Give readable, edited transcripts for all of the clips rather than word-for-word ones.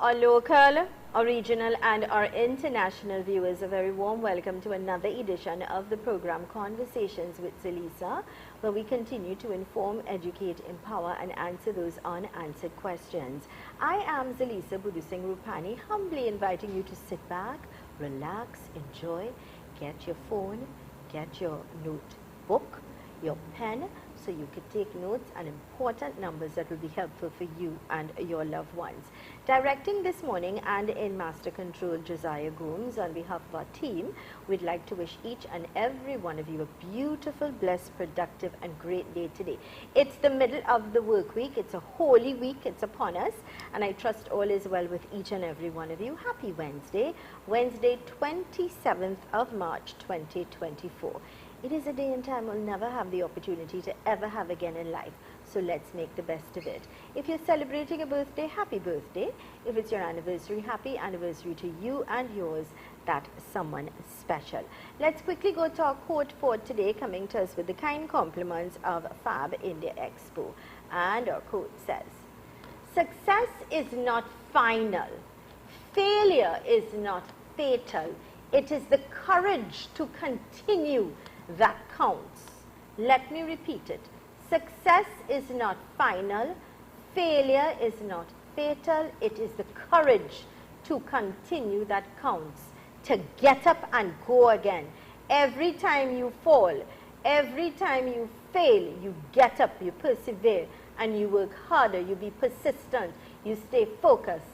Our local, our regional and our international viewers, a very warm welcome to another edition of the program Conversations with ZELISA, where we continue to inform, educate, empower and answer those unanswered questions. I am ZELISA Budusing Rupani, humbly inviting you to sit back, relax, enjoy, get your phone, get your notebook, your pen, so you could take notes and important numbers that will be helpful for you and your loved ones. Directing this morning and in Master Control, Josiah Gooms, on behalf of our team, we'd like to wish each and every one of you a beautiful, blessed, productive and great day today. It's the middle of the work week. It's a holy week. It's upon us. And I trust all is well with each and every one of you. Happy Wednesday, Wednesday 27th of March 2024. It is a day and time we'll never have the opportunity to ever have again in life. So let's make the best of it. If you're celebrating a birthday, happy birthday. If it's your anniversary, happy anniversary to you and yours, that someone special. Let's quickly go to our quote for today, coming to us with the kind compliments of Fab India Expo. And our quote says, "Success is not final. Failure is not fatal. It is the courage to continue that counts." Let me repeat it. Success is not final. Failure is not fatal. It is the courage to continue that counts. To get up and go again. Every time you fall, every time you fail, you get up, you persevere, and you work harder, you be persistent, you stay focused.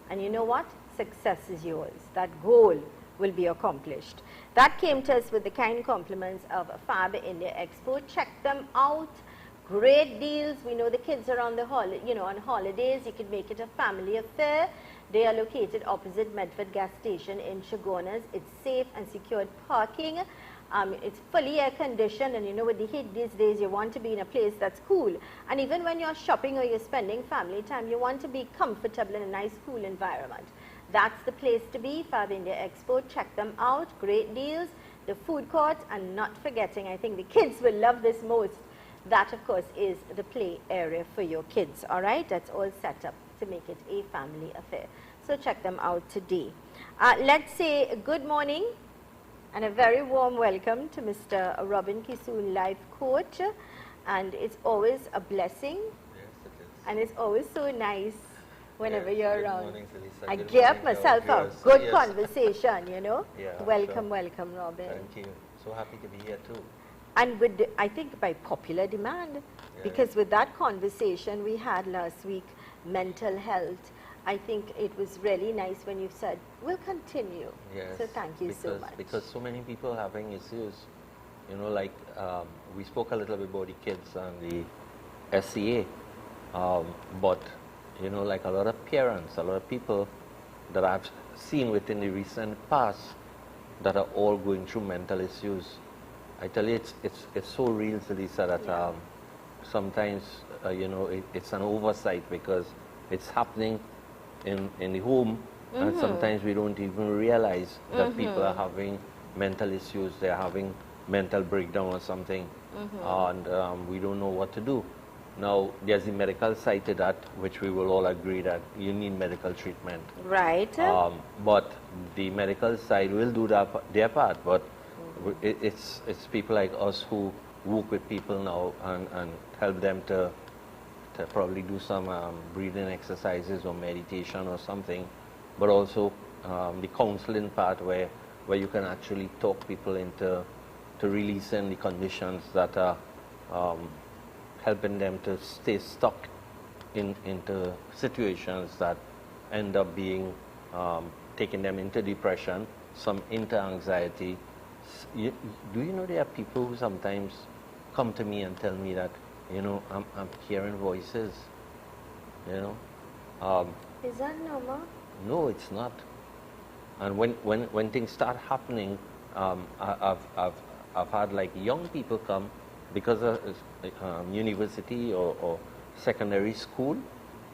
And you know what? Success is yours. That goal will be accomplished. That came to us with the kind compliments of Fab India Expo. Check them out. Great deals. We know the kids are on the on holidays. You could make it a family affair. They are located opposite Medford gas station in Chagonas. It's safe and secured parking. It's fully air conditioned, and you know with the heat these days you want to be in a place that's cool. And even when you're shopping or you're spending family time, you want to be comfortable in a nice cool environment. That's the place to be, Fab India Expo. Check them out. Great deals. The food court, and not forgetting, I think the kids will love this most. That, of course, is the play area for your kids. All right? That's all set up to make it a family affair. So check them out today. Let's say good morning and a very warm welcome to Mr. Robin Kisoon, life coach. And it's always a blessing. Yes, it is. And it's always so nice whenever you're around. Morning, ZELISA. I gear myself up. Good conversation, you know. Yeah, welcome, welcome, Robin. Thank you. So happy to be here too. And with, I think by popular demand, because with that conversation we had last week, mental health, I think it was really nice when you said, we'll continue. Yes. So thank you so much. Because so many people having issues, you know, like we spoke a little bit about the kids and the SCA, but you know, like a lot of parents, a lot of people that I've seen within the recent past that are all going through mental issues. I tell you, it's so real, ZELISA, that sometimes, you know, it's an oversight because it's happening in the home, and sometimes we don't even realize that people are having mental issues, they're having mental breakdown or something, and we don't know what to do. Now, there's the medical side to that, which we will all agree that you need medical treatment. Right. But the medical side will do their part, but it's people like us who work with people now and help them to probably do some breathing exercises or meditation or something, but also the counseling part where you can actually talk people into releasing the conditions that are helping them to stay stuck into situations that end up being taking them into depression, some into anxiety. Do you know there are people who sometimes come to me and tell me that, you know, I'm hearing voices, you know. Is that normal? No, it's not. And when things start happening, I've had like young people come because of university or secondary school,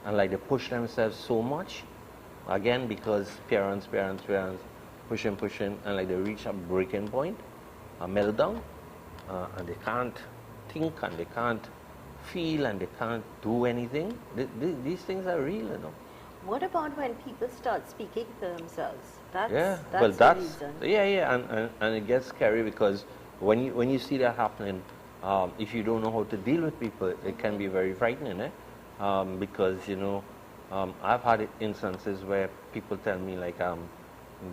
and like they push themselves so much, again because parents pushing, and like they reach a breaking point, a meltdown, and they can't think and they can't feel and they can't do anything. These things are real, you know. What about when people start speaking for themselves? That's, Yeah, that's well, the that's reason. yeah, and it gets scary because when you see that happening, if you don't know how to deal with people, it can be very frightening, eh? Because I've had instances where people tell me like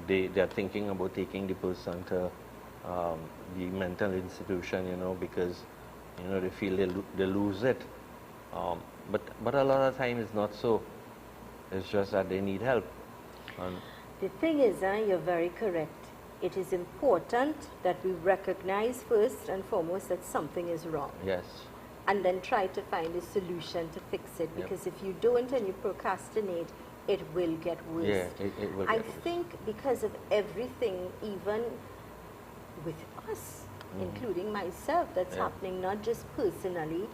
they're thinking about taking the person to the mental institution, because they feel they lose it. But a lot of time it's not so. It's just that they need help. And The thing is, you're very correct. It is important that we recognize first and foremost that something is wrong. yes, And then try to find a solution to fix it. Yep. Because if you don't and you procrastinate, it will get worse. yeah, it will I get worse. think because of everything, even with us, including myself, that's Yeah. happening not just personally,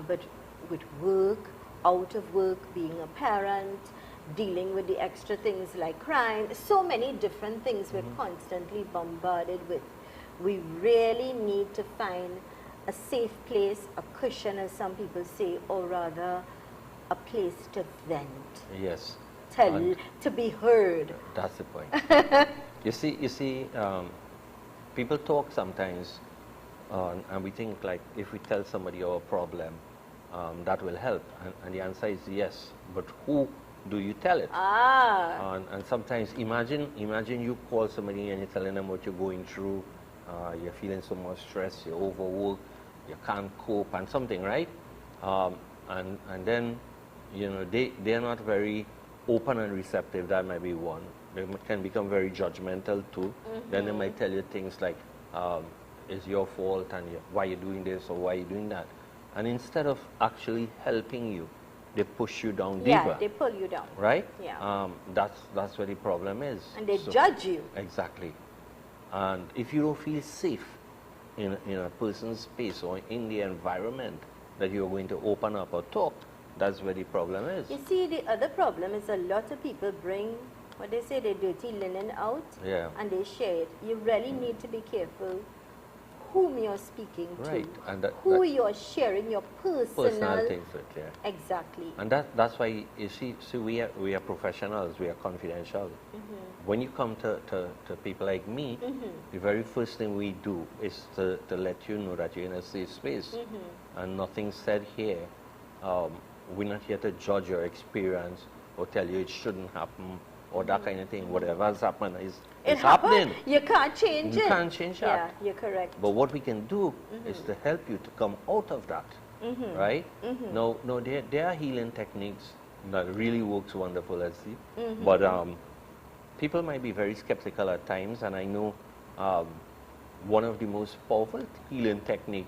but with work, out of work, being a parent, dealing with the extra things like crime, so many different things we're constantly bombarded with. We really need to find a safe place, a cushion, as some people say, or rather a place to vent, Yes, to be heard. that's the point. you see, people talk sometimes, and we think like if we tell somebody our problem, that will help, and the answer is yes. But who do you tell it? And sometimes imagine you call somebody and you're telling them what you're going through, you're feeling so much stress, you're overworked, you can't cope and something, right? And then they're not very open and receptive. That might be one. They can become very judgmental too. Then they might tell you things like, it's your fault and why you're doing this or why you're doing that. And instead of actually helping you, they push you down deeper. Yeah, they pull you down. Right? Yeah. That's where the problem is. And they judge you. Exactly. And if you don't feel safe in a person's space or in the environment that you're going to open up or talk, that's where the problem is. You see, the other problem is a lot of people bring, what they say, their dirty linen out, Yeah. and they share it. You really need to be careful whom you're speaking Right. to, And who you're sharing your personal things with, yeah. Exactly. And that's why you see we are professionals, we are confidential. When you come to people like me, the very first thing we do is to let you know that you're in a safe space, and nothing said here. We're not here to judge your experience or tell you it shouldn't happen or that kind of thing. Whatever has happened is happening. You can't change it. You can't change that. Yeah, you're correct. But what we can do is to help you to come out of that, right? No, there are healing techniques that really works wonderful, as see. But people might be very skeptical at times, and I know one of the most powerful healing technique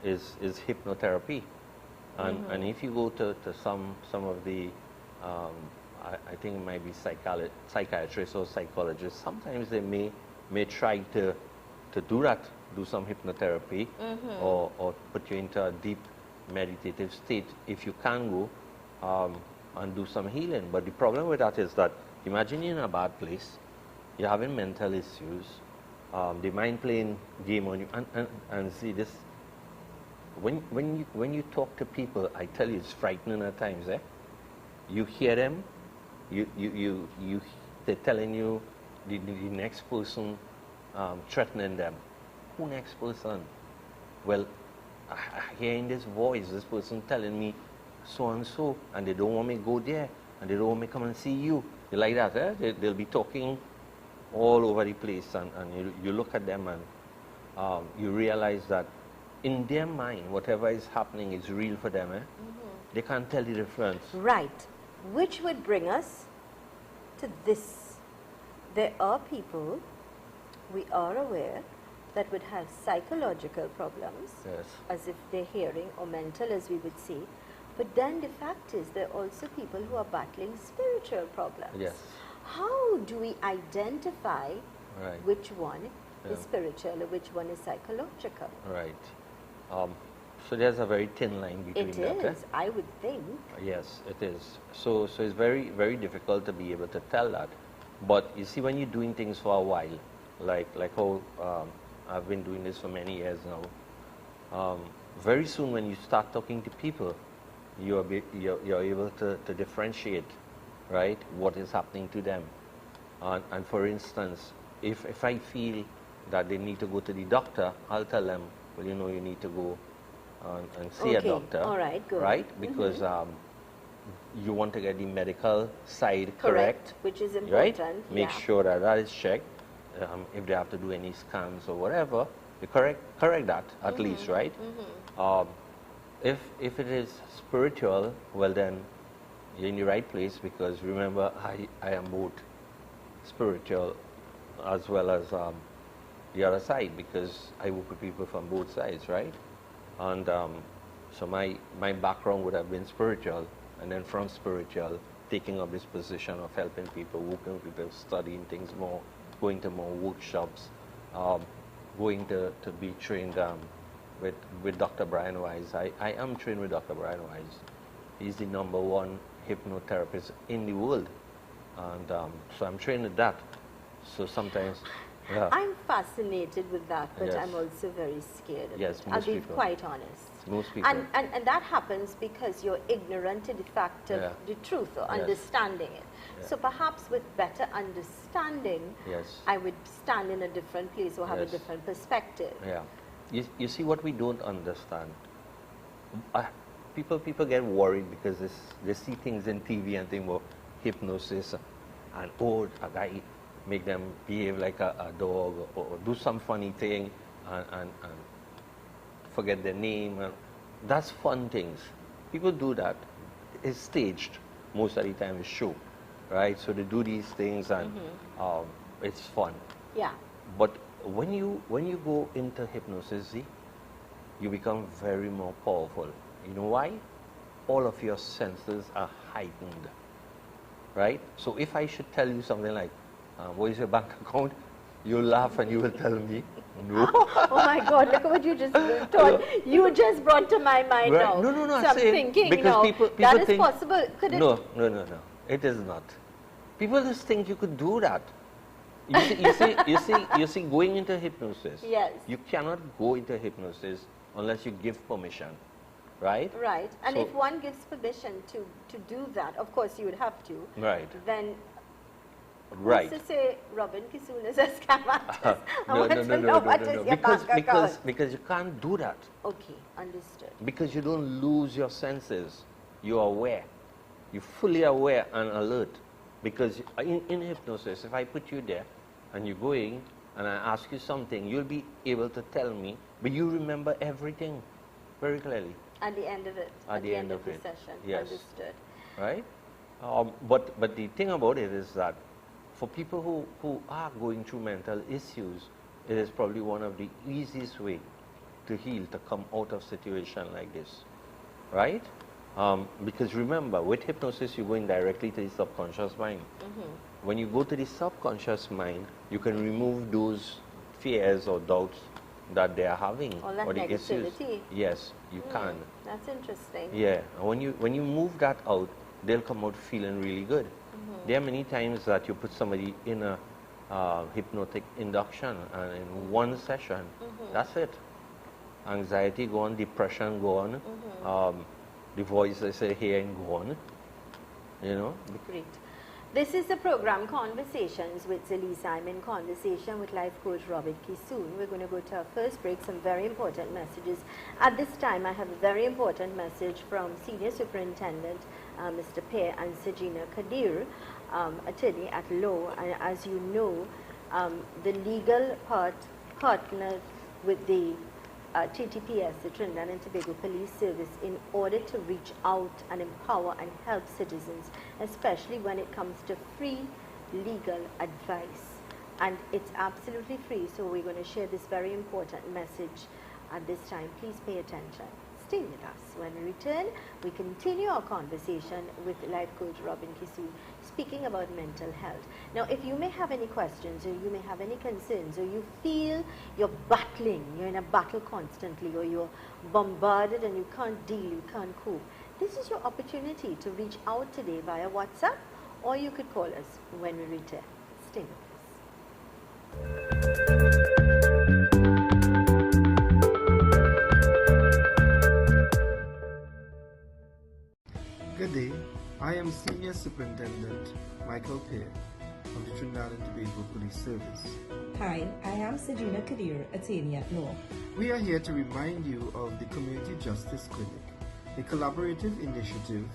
is hypnotherapy. And if you go to some of the I think it might be psychiatrists or psychologists, sometimes they may try to do that, do some hypnotherapy or put you into a deep meditative state if you can go and do some healing. But the problem with that is that imagine you're in a bad place, you're having mental issues, the mind playing game on you, and see this. When you talk to people, I tell you, it's frightening at times. You hear them, they're telling you the next person threatening them. Who next person? Well, hearing this voice, this person telling me so and so, and they don't want me to go there, and they don't want me to come and see you. You like that, eh? They'll be talking all over the place, and you look at them and you realize that in their mind, whatever is happening is real for them. They can't tell the difference. Right. Which would bring us to this. There are people, we are aware, that would have psychological problems, Yes. as if they're hearing, or mental, as we would say. But then the fact is, there are also people who are battling spiritual problems. Yes. How do we identify Right. which one is Yeah. spiritual or which one is psychological? Right. So there's a very thin line between It that. is, I would think. Yes, it is. So it's very, very difficult to be able to tell that. But you see, when you're doing things for a while, like how I've been doing this for many years now, very soon when you start talking to people, you're able to differentiate right? What is happening to them. And for instance, if I feel that they need to go to the doctor, I'll tell them, well, you know, you need to go and see a doctor. All right, good. Right? Because you want to get the medical side correct. Which is right? important. Make sure that that is checked. If they have to do any scans or whatever, you correct that at least, right? If it is spiritual, well then you're in the right place, because remember, I am both spiritual as well as the other side, because I work with people from both sides, right? And so my background would have been spiritual, and then from spiritual, taking up this position of helping people, working with people, studying things more, going to more workshops, going to be trained with Dr. Brian Wise. I am trained with Dr. Brian Wise. He's the #1 hypnotherapist in the world. And so I'm trained with that. So sometimes, yeah. I'm fascinated with that, but Yes. I'm also very scared of Yes, it. most I'll be people. quite honest. Most people. And that happens because you're ignorant to the fact of Yeah. the truth or Yes. understanding it. Yeah. So perhaps with better understanding, Yes. I would stand in a different place or have a Yes. different perspective. Yeah. You see what we don't understand. People get worried because they see things in TV and think about hypnosis and a guy make them behave like a dog, or do some funny thing and forget their name. And that's fun things. People do that. It's staged most of the time. It's show, right? So they do these things and it's fun. Yeah. But when you go into hypnosis, see, you become very more powerful. You know why? All of your senses are heightened, right? So if I should tell you something like, what is your bank account? You'll laugh and you will tell me, no. Oh my God, look at what you just told. You just brought to my mind Right. now. No, so I'm I'm saying, thinking, because people that is think, possible. Could it? No, it is not. People just think you could do that. You see, going into hypnosis. Yes. You cannot go into hypnosis unless you give permission, right? Right. And So- if one gives permission to do that, of course you would have to. Right. Then Right. who's to say Robin Kissoon is a scam artist? I want to know no, what is your because, bank account. because you can't do that. Okay, understood. Because you don't lose your senses. You are aware. You're fully aware and alert. Because in hypnosis, if I put you there and you're going and I ask you something, you'll be able to tell me, but you remember everything very clearly, At the end of it. At the end of the it, session. yes. Understood. right? But the thing about it is that for people who are going through mental issues, it is probably one of the easiest way to heal, to come out of situation like this, right? Because remember, with hypnosis, you're going directly to the subconscious mind. When you go to the subconscious mind, you can remove those fears or doubts that they are having, All that or the issues. negativity. Yes, you can. That's interesting. Yeah, and when you move that out, they'll come out feeling really good. There are many times that you put somebody in a hypnotic induction, and in one session, that's it. Anxiety gone, depression gone, the voice I say hearing gone. You know. Great. This is the program Conversations with ZELISA. I'm in conversation with life coach Robert Kissoon. We're going to go to our first break, some very important messages. At this time, I have a very important message from Senior Superintendent Mr. Pear and Sajina Kadir, attorney at law. And as you know, the legal partners with the TTPS, the Trinidad and Tobago Police Service, in order to reach out and empower and help citizens, especially when it comes to free legal advice. And it's absolutely free, so we're going to share this very important message at this time. Please pay attention. Stay with us. When we return, we continue our conversation with life coach Robin Kissoon, speaking about mental health. Now, if you may have any questions, or you may have any concerns, or you feel you're battling, you're in a battle constantly, or you're bombarded and you can't deal, you can't cope, this is your opportunity to reach out today via WhatsApp, or you could call us when we return. Stay with us. Good day, I am am Senior Superintendent Michael Pear of the Trinidad and Tobago Police Service. Hi, I am Sajina Kadir, attorney at law. We are here to remind you of the Community Justice Clinic, a collaborative initiative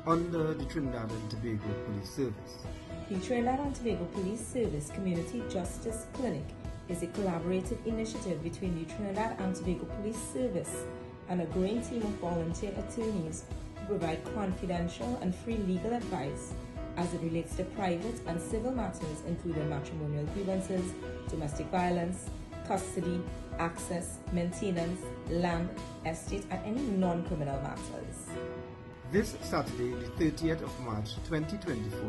under the Trinidad and Tobago Police Service. The Trinidad and Tobago Police Service Community Justice Clinic is a collaborative initiative between the Trinidad and Tobago Police Service and a growing team of volunteer attorneys who provide confidential and free legal advice as it relates to private and civil matters including matrimonial grievances, domestic violence, custody, access, maintenance, land, estate, and any non-criminal matters. This Saturday, the 30th of March 2024,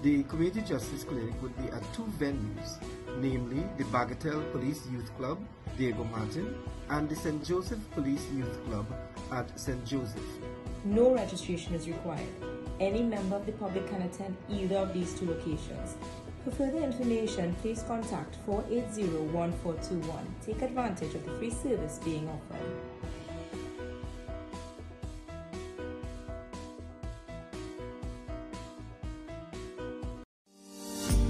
the Community Justice Clinic will be at two venues, namely the Bagatelle Police Youth Club, Diego Martin, and the St. Joseph Police Youth Club at St. Joseph. No registration is required. Any member of the public can attend either of these two locations. For further information, please contact 480-1421. Take advantage of the free service being offered.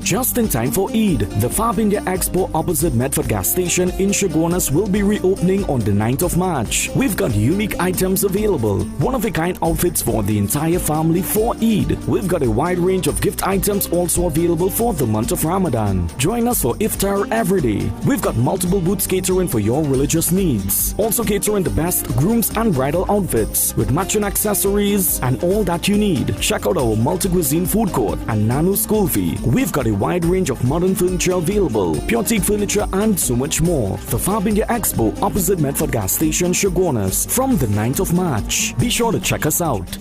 Just in time for Eid, the Fab India Expo opposite Medford gas station in Chaguanas will be reopening on the 9th of March. We've got unique items available, one-of-a-kind outfits for the entire family for Eid. We've got a wide range of gift items also available for the month of Ramadan. Join us for iftar every day. We've got multiple booths catering for your religious needs. Also catering the best grooms and bridal outfits with matching accessories and all that you need. Check out our multi-cuisine food court and Nanu school fee. We've got a wide range of modern furniture available, pure teak furniture, and so much more. The Fab India Expo opposite Medford gas station, Chaguanas, from the 9th of March. Be sure to check us out.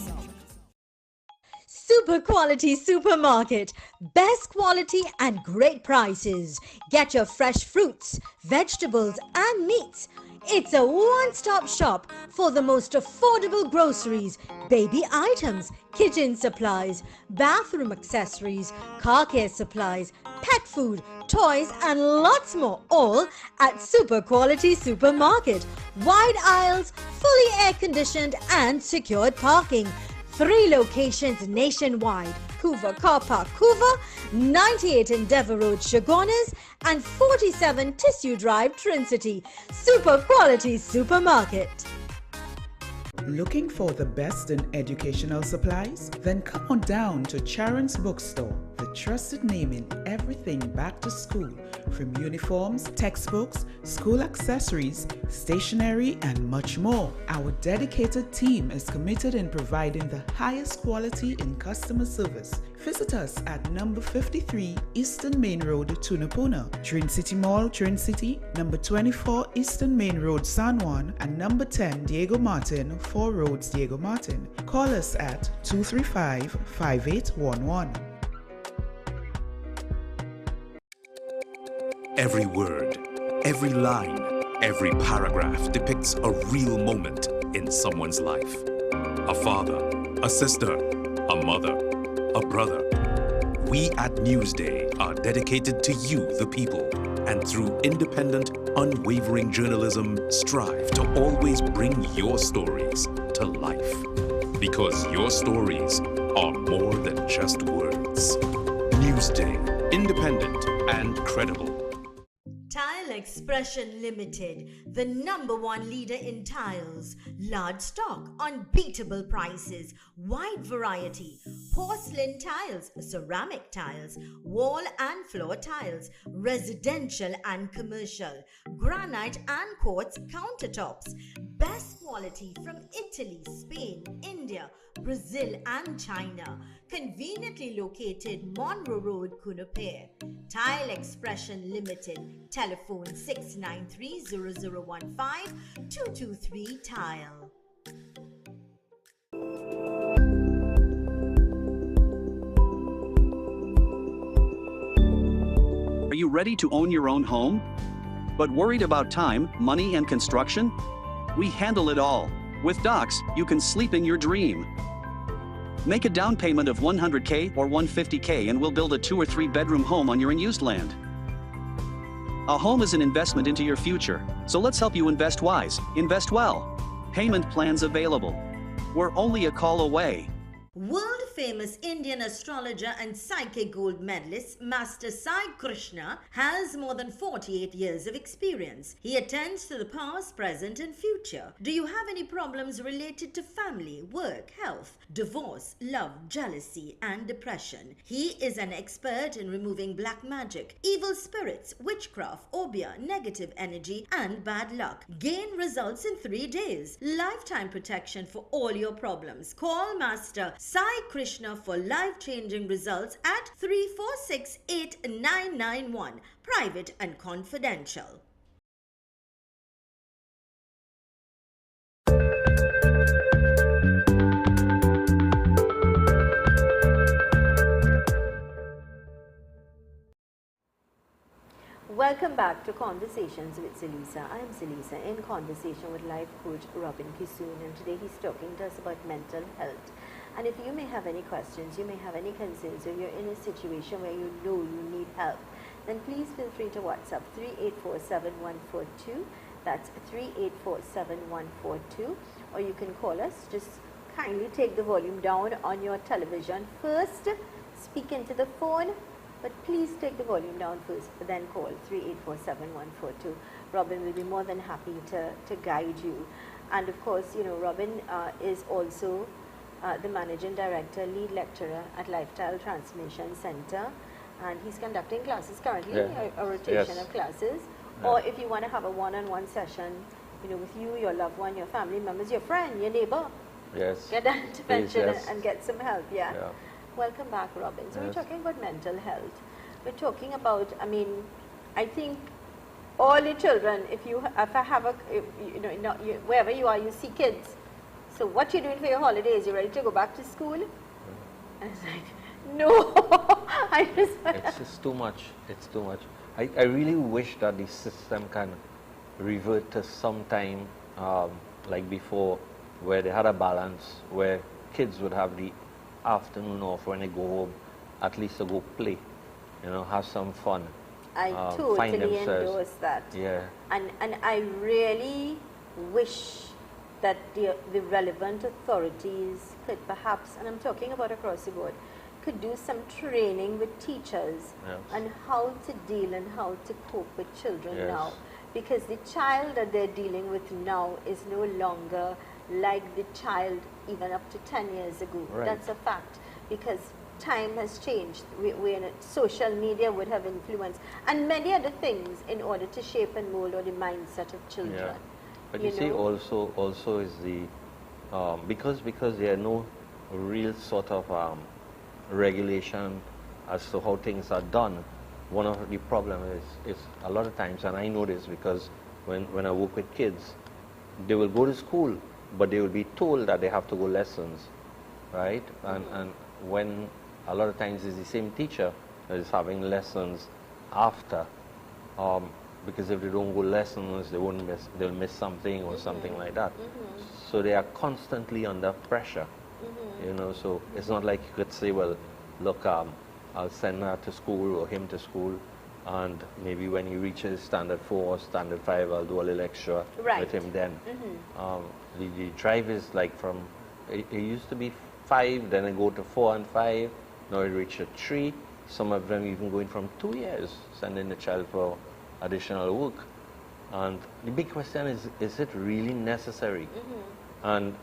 Super quality supermarket, best quality and great prices. Get your fresh fruits, vegetables and meats. It's a one-stop shop for the most affordable groceries, baby items, kitchen supplies, bathroom accessories, car care supplies, pet food, toys and lots more, all at Super Quality Supermarket. Wide aisles, fully air-conditioned and secured parking. 3 locations nationwide: Couva Car Park, Couva, 98 Endeavour Road, Chaguanas, and 47 Tissue Drive, Trincity. Super Quality Supermarket. Looking for the best in educational supplies? Then come on down to Charon's Bookstore, the trusted name in everything back to school, from uniforms, textbooks, school accessories, stationery, and much more. Our dedicated team is committed in providing the highest quality in customer service. Visit us at number 53 Eastern Main Road, Tunapuna, Trincity Mall, Trincity, number 24 Eastern Main Road, San Juan, and number 10 Diego Martin, 4 Roads, Diego Martin. Call us at 235-5811. Every word, every line, every paragraph depicts a real moment in someone's life. A father, a sister, a mother, a brother. We at Newsday are dedicated to you, the people, and through independent, unwavering journalism, strive to always bring your stories to life. Because your stories are more than just words. Newsday, independent and credible. Tile Expression Limited, the #1 leader in tiles. Large stock, unbeatable prices, wide variety. Porcelain tiles, ceramic tiles, wall and floor tiles, residential and commercial, granite and quartz countertops. Best quality from Italy, Spain, India, Brazil and China. Conveniently located Monroe Road, Kunupir. Tile Expression Limited. Telephone 693-0015 223 Tile. Are you ready to own your own home? But worried about time, money, and construction? We handle it all. With Docs, you can sleep in your dream. Make a down payment of $100K or $150K and we'll build a 2 or 3 bedroom home on your unused land. A home is an investment into your future, so let's help you invest wise, invest well. Payment plans available. We're only a call away. World world-famous Indian astrologer and psychic gold medalist, Master Sai Krishna, has more than 48 years of experience. He attends to the past, present and future. Do you have any problems related to family, work, health, divorce, love, jealousy and depression? He is an expert in removing black magic, evil spirits, witchcraft, obia, negative energy and bad luck. Gain results in 3 days. Lifetime protection for all your problems. Call Master Sai Krishna for life-changing results at 346-8991. Private and confidential. Welcome back to Conversations with ZELISA. I am ZELISA in conversation with life coach Robin Kissoon, and today he's talking to us about mental health. And if you may have any questions, you may have any concerns, or you're in a situation where you know you need help, then please feel free to WhatsApp 3847142. That's 3847142. Or you can call us. Just kindly take the volume down on your television first, speak into the phone, but please take the volume down first, then call 3847142. Robin will be more than happy to guide you. And of course, you know, Robin is also the Managing Director, Lead Lecturer at Lifestyle Transformation Center. And he's conducting classes currently, a rotation of classes. Yeah. Or if you want to have a one-on-one session, you know, with you, your loved one, your family members, your friend, your neighbor. Yes. Get that intervention and get some help, yeah. Welcome back, Robin. So we're talking about mental health. We're talking about, I mean, I think all the children, wherever you are, you see kids. So what you're doing for your holidays, you ready to go back to school? And it's like, no. It's just too much. It's too much. I really wish that the system can revert to some time like before, where they had a balance, where kids would have the afternoon off when they go home, at least to go play, you know, have some fun. I totally endorse that. Yeah. And I really wish that the relevant authorities could perhaps, and I'm talking about across the board, could do some training with teachers on how to deal and how to cope with children now. Because the child that they're dealing with now is no longer like the child even up to 10 years ago. Right. That's a fact, because time has changed. Social media would have influenced and many other things in order to shape and mold the mindset of children. Yeah. But you see, also is the because there are no real sort of regulation as to how things are done. One of the problems is a lot of times, and I know this because when I work with kids, they will go to school, but they will be told that they have to go lessons, right? And when a lot of times it's the same teacher that is having lessons after, because if they don't go lessons, they'll miss something or something like that. So they are constantly under pressure, you know. So it's not like you could say, well, look, I'll send her to school or him to school, and maybe when he reaches standard 4 or standard 5, I'll do a little extra with him then. The drive is like from, it used to be 5, then I go to 4 and 5, now it reaches 3, some of them even going from 2 years, sending the child for additional work. And the big question is it really necessary? And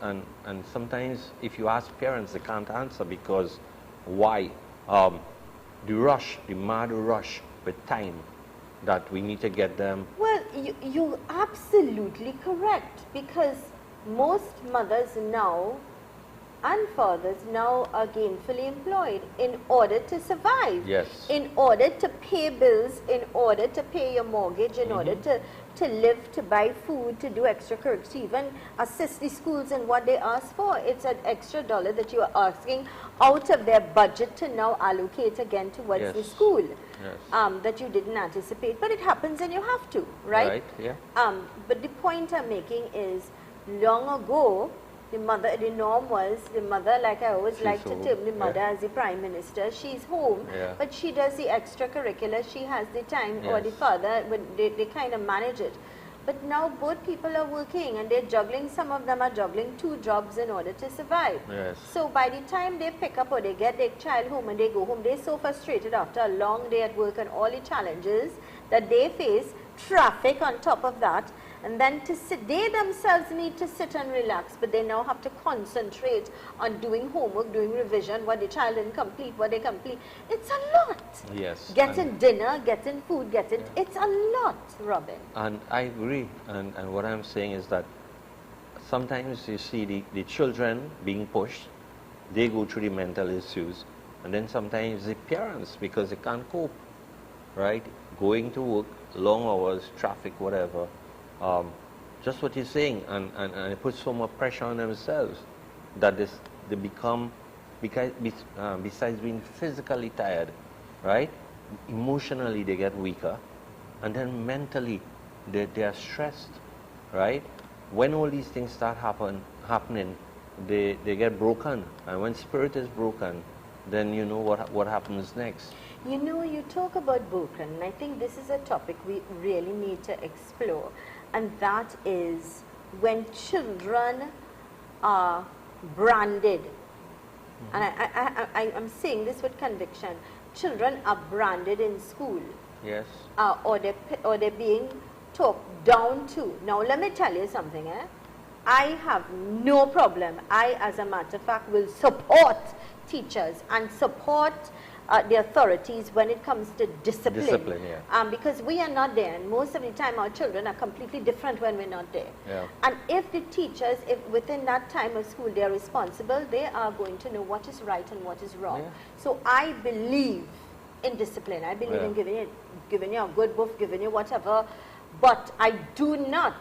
sometimes if you ask parents, they can't answer, because why? The mad rush with time that we need to get them. Well, you're absolutely correct, because most mothers now and fathers now are gainfully employed in order to survive, in order to pay bills, in order to pay your mortgage, in order to live, to buy food, to do extracurriculars, to even assist the schools in what they ask for. It's an extra dollar that you are asking out of their budget to now allocate again towards the school that you didn't anticipate. But it happens and you have to, right? But the point I'm making is, long ago, the norm was the mother, like I always like to term the mother as the prime minister. She's home, but she does the extracurricular, she has the time, or the father, but they kind of manage it. But now both people are working and they're juggling, some of them are juggling 2 jobs in order to survive. Yes. So by the time they pick up or they get their child home and they go home, they're so frustrated after a long day at work and all the challenges that they face, traffic on top of that, and then to sit, they themselves need to sit and relax, but they now have to concentrate on doing homework, doing revision, what the child didn't complete, what they complete. It's a lot. Yes. Getting dinner, getting food, it's a lot, Robin. And I agree. And what I'm saying is that sometimes you see the children being pushed, they go through the mental issues, and then sometimes the parents, because they can't cope, right? Going to work, long hours, traffic, whatever. Just what you're saying, and it puts so much pressure on themselves that they become, besides being physically tired, right? Emotionally they get weaker, and then mentally they are stressed, right? When all these things start happening, they get broken, and when spirit is broken, then you know what happens next. You know, you talk about broken, and I think this is a topic we really need to explore, and that is when children are branded. And I'm saying this with conviction. Children are branded in school. Yes. Or they're being talked down to. Now, let me tell you something. I have no problem. I, as a matter of fact, will support teachers and support the authorities when it comes to discipline. Discipline, yeah. Because we are not there, and most of the time our children are completely different when we're not there. Yeah. And if the teachers, if within that time of school they are responsible, they are going to know what is right and what is wrong. Yeah. So I believe in discipline. I believe in giving you a good book, giving you whatever. But I do not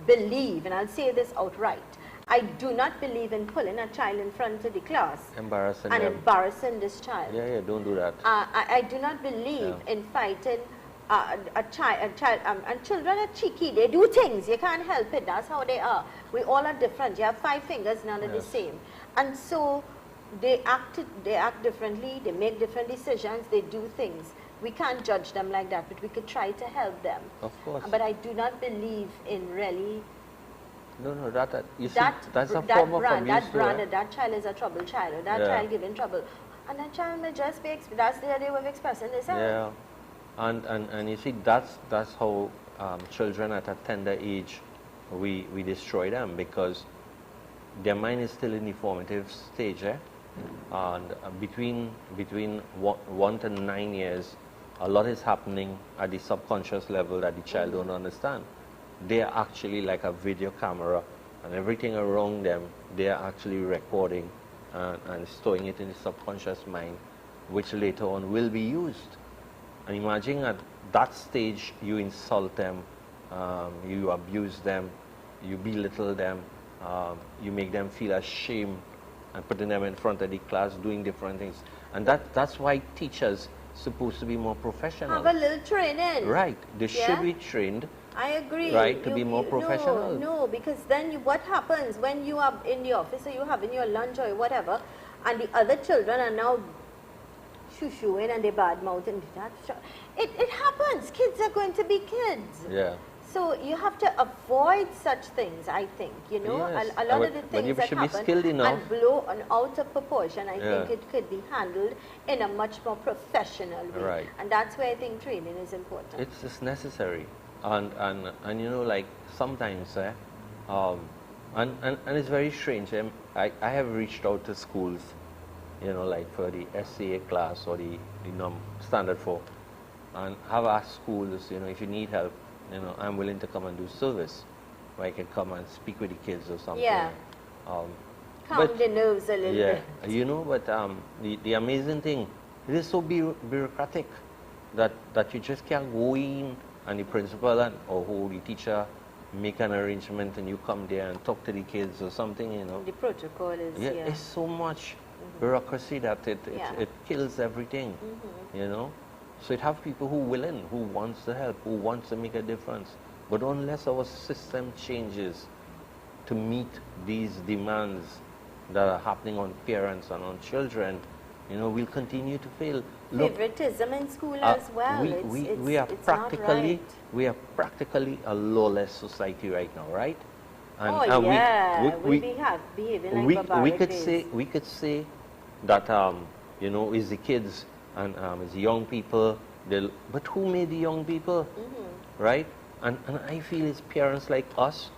believe, and I'll say this outright, I do not believe in pulling a child in front of the class Embarrassing and them. embarrassing this child. Yeah, don't do that. I do not believe in fighting a child, and children are cheeky. They do things. You can't help it. That's how they are. We all are different. You have 5 fingers, none are the same. And so they act differently. They make different decisions. They do things. We can't judge them like that, but we could try to help them. Of course. But I do not believe in really. No, you see, that's a form of abuse. That child is a troubled child, or that child giving trouble. And that child may just be, that's their way of expressing themselves. Yeah, and you see, that's how children at a tender age, we destroy them, because their mind is still in the formative stage, and between 1 to 9 years, a lot is happening at the subconscious level that the child don't understand. They are actually like a video camera, and everything around them, they are actually recording and storing it in the subconscious mind, which later on will be used. And imagine at that stage, you insult them, you abuse them, you belittle them, you make them feel ashamed, and putting them in front of the class doing different things. And that's why teachers supposed to be more professional. Have a little training. Right. They should be trained. I agree. Right, to be more professional. No, because then what happens when you are in the office or you having your lunch or whatever, and the other children are now shoo-shooing and they bad-mouthing. It happens. Kids are going to be kids. Yeah. So you have to avoid such things, I think. You know, Yes. a lot of the things that happen and blow out of proportion, I think it could be handled in a much more professional way. Right. And that's where I think training is important. It's just necessary. And you know, like sometimes, and it's very strange. I have reached out to schools, you know, like for the SCA class or the standard 4, and have asked schools, you know, if you need help, you know, I'm willing to come and do service, where I can come and speak with the kids or something. Yeah. Calm the nerves a little bit. You know, but the amazing thing, it is so bureaucratic that you just can't go in and the principal or the teacher make an arrangement and you come there and talk to the kids or something, you know. The protocol is, it's so much bureaucracy that it kills everything, you know. So it have people who willing, who wants to help, who wants to make a difference. But unless our system changes to meet these demands that are happening on parents and on children, you know, we'll continue to fail. Look, favoritism in school as well. we are it's practically not right. we are practically a lawless society right now, right? And we behaving like barbaric we could say that you know, it's the kids and it's the young people. But who made the young people, right? And I feel it's parents like us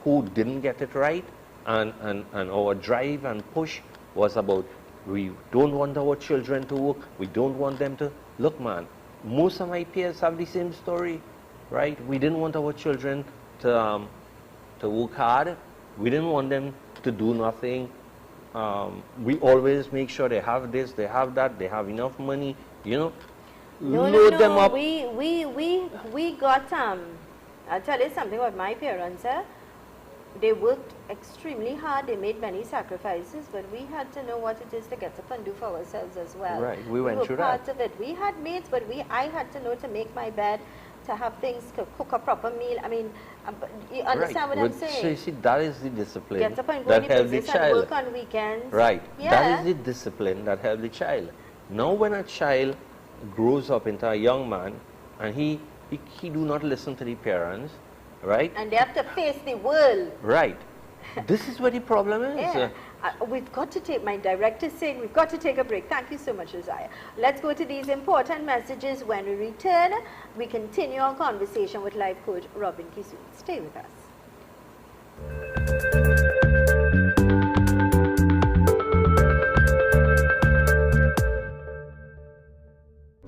who didn't get it right, and our drive and push was about, we don't want our children to work, we don't want them to, look man, most of my peers have the same story, right? We didn't want our children to work hard, we didn't want them to do nothing. We always make sure they have this, they have that, they have enough money, you know. Load them up. We got I'll tell you something about my parents. They worked extremely hard. They made many sacrifices, but we had to know what it is to get up and do for ourselves as well. Right, we went through that. Part of it. We had mates, but I had to know to make my bed, to have things, to cook a proper meal. I mean, you understand what I'm saying? So you see, that is the discipline Get up and go that in the helps the business and child. work on weekends. Right. Yeah. That is the discipline that helps the child. Now when a child grows up into a young man and he do not listen to the parents, right? And they have to face the world. Right. This is what the problem is. Yeah. We've got to take, my director saying, we've got to take a break. Thank you so much, Josiah. Let's go to these important messages. When we return, we continue our conversation with life coach Robin Kisoon. Stay with us.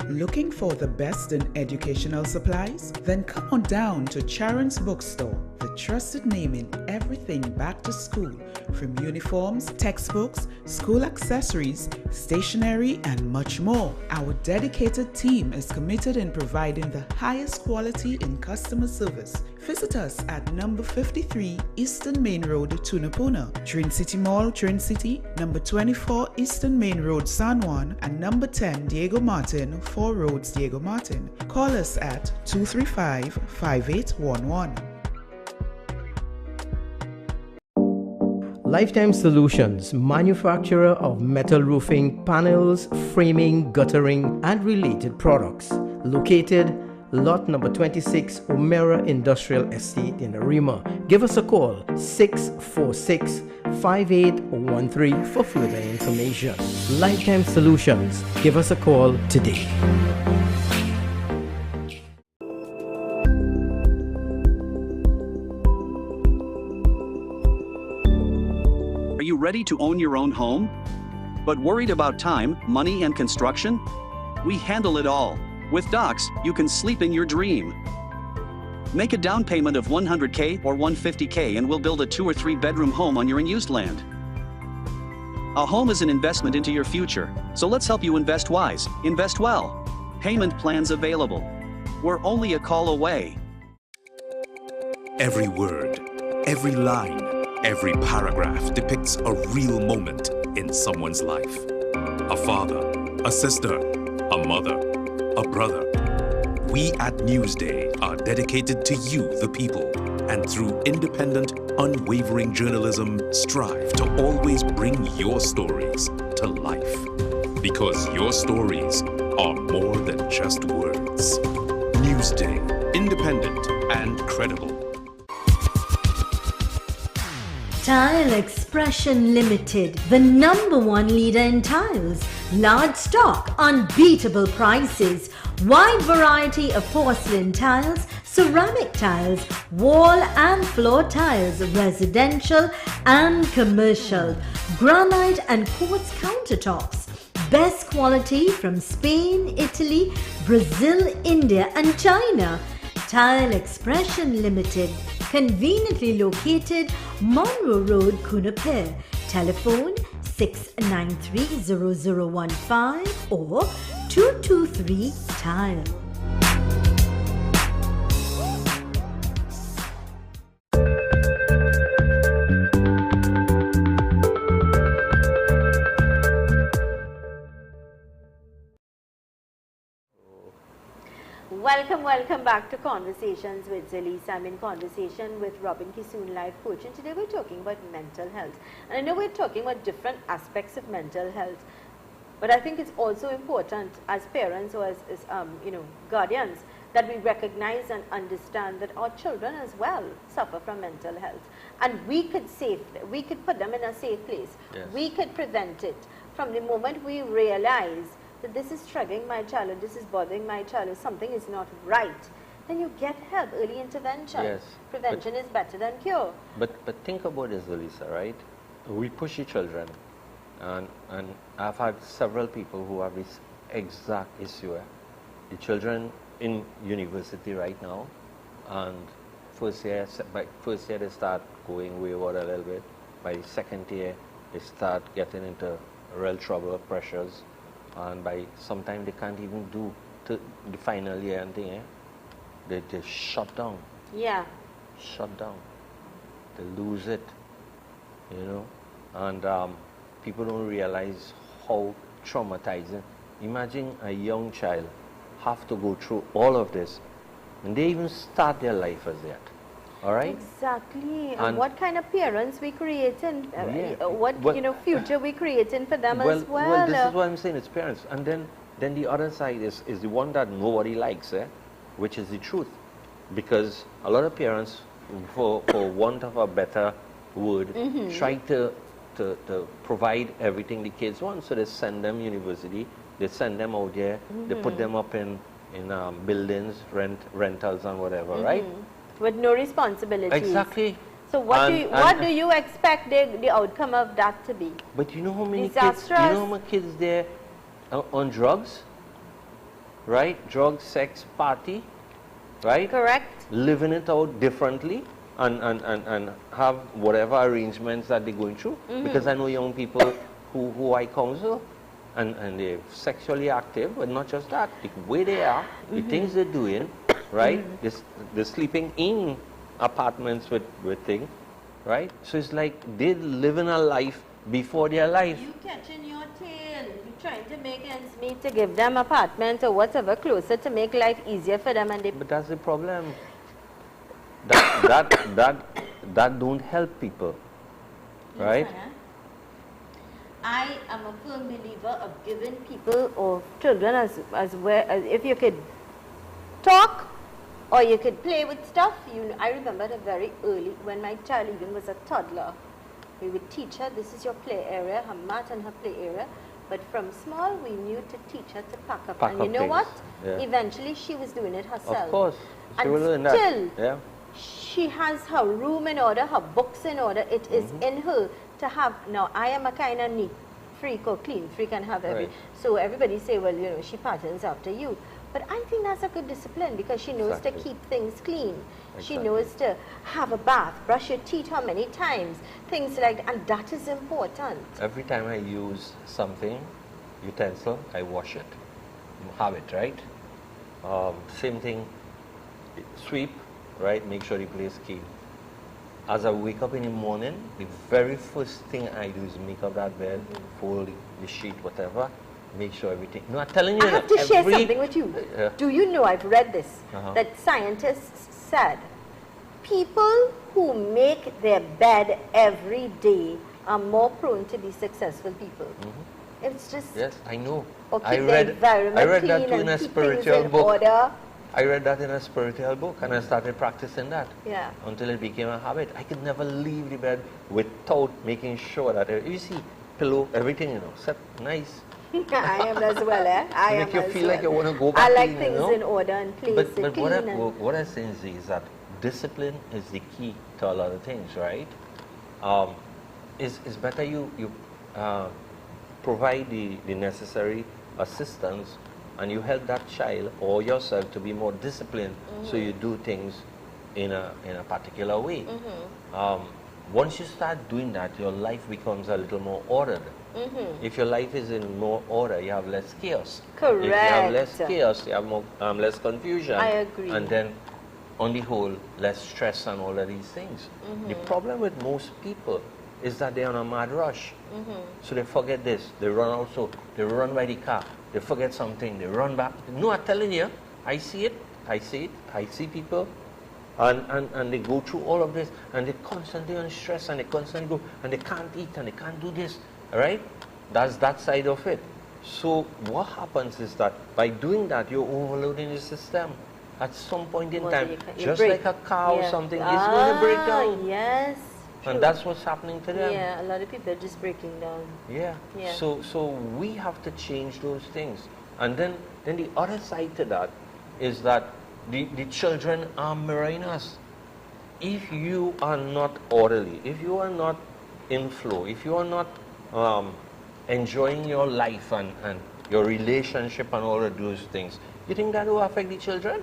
Looking for the best in educational supplies? Then come on down to Charon's Bookstore, the trusted name in everything back to school, from uniforms, textbooks, school accessories, stationery, and much more. Our dedicated team is committed in providing the highest quality in customer service. Visit us at number 53 Eastern Main Road, Tunapuna, Trin City Mall, Trin City, number 24 Eastern Main Road, San Juan, and number 10 Diego Martin, 4 Roads, Diego Martin. Call us at 235-5811. Lifetime Solutions, manufacturer of metal roofing, panels, framing, guttering, and related products. Located lot number 26, Omera Industrial Estate in Arima. Give us a call, 646-5813 for further information. Lifetime Solutions. Give us a call today. Are you ready to own your own home? But worried about time, money, and construction? We handle it all. With Docs, you can sleep in your dream. Make a down payment of $100K or $150K and we'll build a 2 or 3 bedroom home on your unused land. A home is an investment into your future, so let's help you invest wise, invest well. Payment plans available. We're only a call away. Every word, every line, every paragraph depicts a real moment in someone's life. A father, a sister, a mother, a brother. We at Newsday are dedicated to you, the people, and through independent, unwavering journalism, strive to always bring your stories to life. Because your stories are more than just words. Newsday, independent and credible. Tile Expression Limited, the #1 leader in tiles. Large stock, unbeatable prices, wide variety of porcelain tiles, ceramic tiles, wall and floor tiles, residential and commercial, granite and quartz countertops. Best quality from Spain, Italy, Brazil, India and China. Tile Expression Limited, conveniently located Monroe Road, Kunapir. Telephone 693-0015 or 223-TILE. Welcome back to Conversations with ZELISA. I'm in conversation with Robin Kisoon, life coach, and today we're talking about mental health. And I know we're talking about different aspects of mental health. But I think it's also important as parents or as guardians that we recognize and understand that our children as well suffer from mental health. And we could put them in a safe place. Yes. We could prevent it from the moment we realize that this is triggering my child, or this is bothering my child, or something is not right. Then you get help, early intervention. Yes. Prevention is better than cure. But think about this, ZELISA, right? We push the children, and I've had several people who have this exact issue. The children in university right now, and first year they start going wayward a little bit. By the second year, they start getting into real trouble, pressures, and by sometime they can't even do to the final year and thing. They shut down. Yeah. Shut down. They lose it, and people don't realize how traumatizing. Imagine a young child have to go through all of this, and they even start their life as yet. All right? Exactly. And what kind of parents we creating? What future we creating for them as well? Well, this is what I'm saying. It's parents, and then the other side is the one that nobody likes, which is the truth, because a lot of parents, for want of a better word, try to provide everything the kids want. So they send them university, they send them out there, they put them up in buildings, rentals and whatever, right? With no responsibilities. Exactly. So what do you expect the outcome of that to be? But you know how many Disastrous. kids? You know how many kids there on drugs, right? Drugs, sex, party, right? Correct. Living it out differently. And have whatever arrangements that they're going through. Because I know young people who I counsel, and they're sexually active, but not just that. The way they are, the things they're doing, right? They're sleeping in apartments with things, right? So it's like they're living a life before their life. You catching your tail. You're trying to make ends meet to give them apartment or whatever closer to make life easier for them, and they. But that's the problem. That don't help people, right? I am a firm believer of giving people or children as if you could talk or you could play with stuff. I remember that very early when my child even was a toddler. We would teach her, this is your play area, her mat and her play area. But from small, we knew to teach her to pack up. And you know what? Yeah. Eventually, she was doing it herself. Of course. She And will learn still, that. Yeah. she has her room in order, her books in order. It is in her to have. Now, I am a kind of neat freak or clean freak and have every. Right. So everybody say, well, she patterns after you. But I think that's a good discipline because she knows to keep things clean. She knows to have a bath, brush your teeth how many times, things like that. And that is important. Every time I use something, utensil, I wash it. Have it, right? Same thing, sweep, right? Make sure the place is clean. As I wake up in the morning, the very first thing I do is make up that bed, fold the sheet, whatever, make sure everything. No, I'm telling you. I have to share something with you. Do you know, I've read this, that scientists said people who make their bed every day are more prone to be successful people. It's just... Yes, I know. Or I keep read the environment that too clean in a and keep spiritual things in book. order. I read that in a spiritual book and I started practicing that. Yeah. Until it became a habit. I could never leave the bed without making sure that, you see, pillow, everything, set nice. I am as well, I am make you as feel well. like you want to go back I like clean, things in order and place But clean. what I'm saying is that discipline is the key to a lot of things, right? It's better you provide the necessary assistance and you help that child or yourself to be more disciplined, so you do things in a particular way. Once you start doing that, your life becomes a little more ordered. If your life is in more order, you have less chaos. Correct. If you have less chaos, you have more, less confusion. I agree. And then, on the whole, less stress and all of these things. The problem with most people is that they're on a mad rush. So they forget this. They run also. They run by the car. They forget something. They run back. No, I'm telling you, I see it. I see it. I see people. And they go through all of this. And they're constantly on stress. And they constantly go. And they can't eat. And they can't do this. All right? That's that side of it. So what happens is that by doing that, you're overloading the system. At some point in time, just like a car or something, it's going to break down. Yes. True. And that's what's happening to them. Yeah, a lot of people are just breaking down. Yeah. Yeah. So we have to change those things. And then the other side to that is that the children are mirroring us. If you are not orderly, if you are not in flow, if you are not enjoying your life and your relationship and all of those things, you think that will affect the children?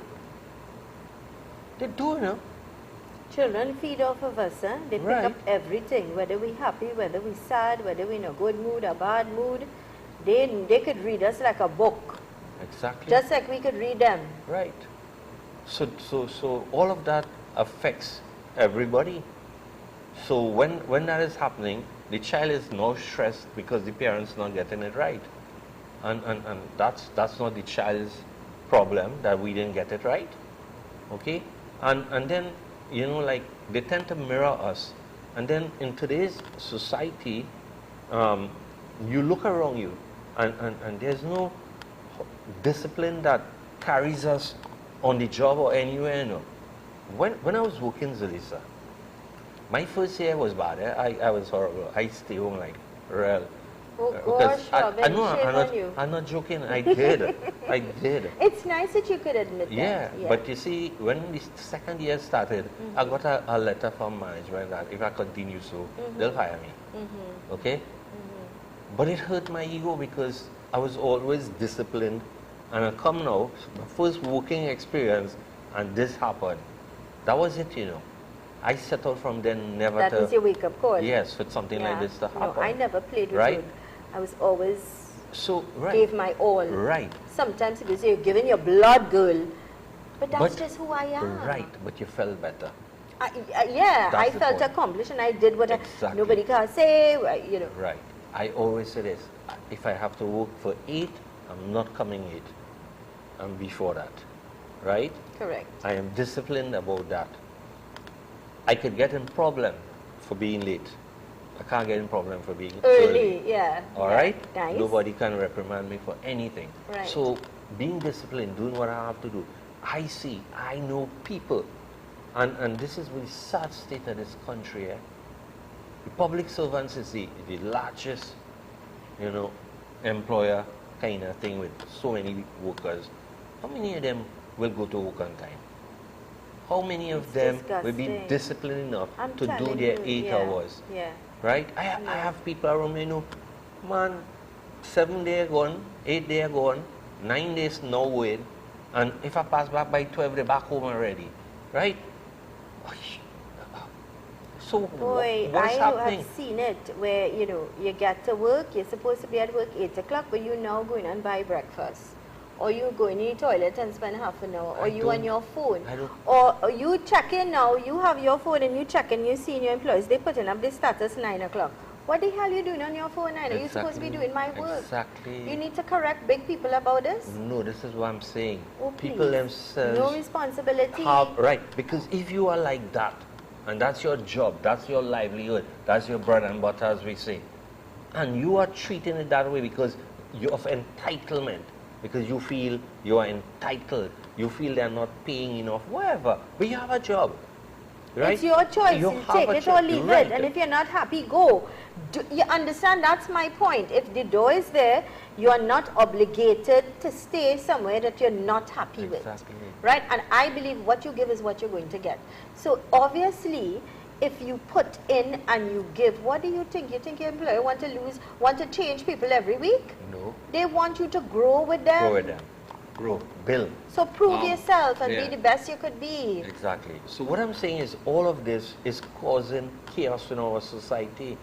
They do, you know. Children feed off of us, huh? They pick up everything, whether we're happy, whether we're sad, whether we're in a good mood or bad mood. They could read us like a book. Exactly. Just like we could read them. Right. So all of that affects everybody. So when that is happening, the child is now stressed because the parents not getting it right. And that's not the child's problem that we didn't get it right. Okay? And then, you know, like, they tend to mirror us. And then in today's society, you look around you and there's no discipline that carries us on the job or anywhere, you know. When I was working ZELISA, my first year was bad. I was horrible. I stayed home like real. Oh gosh, Robin, I'm not joking. I did. I did. It's nice that you could admit that. Yeah, but you see, when the second year started, I got a letter from management that if I continue so, they'll fire me. Okay? But it hurt my ego because I was always disciplined. And I come now, my first working experience, and this happened. That was it, you know. I settled from then never that was your wake-up call. Yes, for something like this to happen. No, I never played with you. I was always gave my all. Right. Sometimes people say you're giving your blood, girl. But that's just who I am. Right, but you felt better. I felt accomplished and I did what nobody can say, you know. Right. I always say this, if I have to work for 8, I'm not coming 8. I'm before that. Right? Correct. I am disciplined about that. I could get in problem for being late. I can't get in problem for being early. Yeah. All right? Nice. Nobody can reprimand me for anything. Right. So being disciplined, doing what I have to do. I know people, and this is the sad state of this country. The public servants is the largest, you know, employer kind of thing with so many workers. How many of them will go to work on time? How many of them will be disciplined enough to do their 8 hours? Yeah. Right? I have people around me, you know, man, 7 days gone, 8 days gone, 9 days no wait, and if I pass back by 12, they're back home already. Right? So boy, what's happening? have seen it where, you know, you get to work, you're supposed to be at work 8 o'clock, but you now going and buy breakfast. Or you go in the toilet and spend half an hour, or you on your phone, or you check in now, you have your phone and you check in, you see your employees, they putting up the status 9 o'clock. What the hell are you doing on your phone 9? Are you supposed to be doing my work? Exactly. You need to correct big people about this? No, this is what I'm saying. Oh, people themselves no responsibility. Right, because if you are like that, and that's your job, that's your livelihood, that's your bread and butter, as we say, and you are treating it that way because you're of entitlement, because you feel you are entitled, you feel they're not paying enough, whatever, but you have a job, right? It's your choice, you take it or leave it, and if you're not happy, go. You understand, that's my point. If the door is there, you are not obligated to stay somewhere that you're not happy with, right? And I believe what you give is what you're going to get. So obviously, if you put in and you give, what do you think? You think your employer want to change people every week? No. They want you to grow with them. Grow with them. Grow. Build. So prove yourself and be the best you could be. Exactly. So what I'm saying is all of this is causing chaos in our society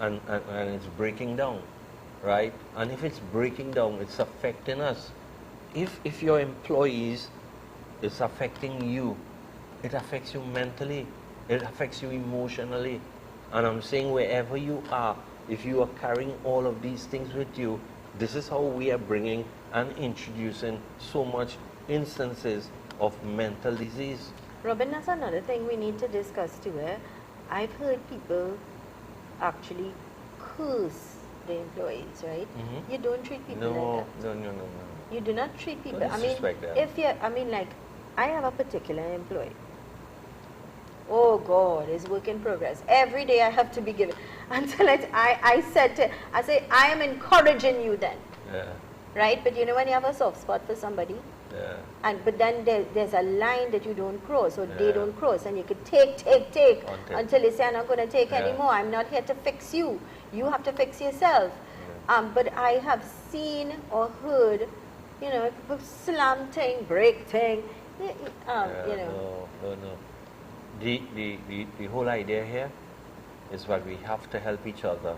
and it's breaking down, right? And if it's breaking down, it's affecting us. If your employees, it's affecting you. It affects you mentally. It affects you emotionally. And I'm saying wherever you are, if you are carrying all of these things with you, this is how we are bringing and introducing so much instances of mental disease. Robin, that's another thing we need to discuss too. I've heard people actually curse the employees, right? You don't treat people like that. No. You do not treat people. Don't I mean, disrespect them. if you, I mean, like, I have a particular employee. Oh God, it's work in progress. Every day I have to be given. Until I said, I am encouraging you then. Yeah. Right? But you know when you have a soft spot for somebody, but then there's a line that you don't cross, or they don't cross, and you could take until you say, I'm not going to take anymore. I'm not here to fix you. You have to fix yourself. But I have seen or heard, you know, slam thing, break thing, you know. No. The whole idea here is that we have to help each other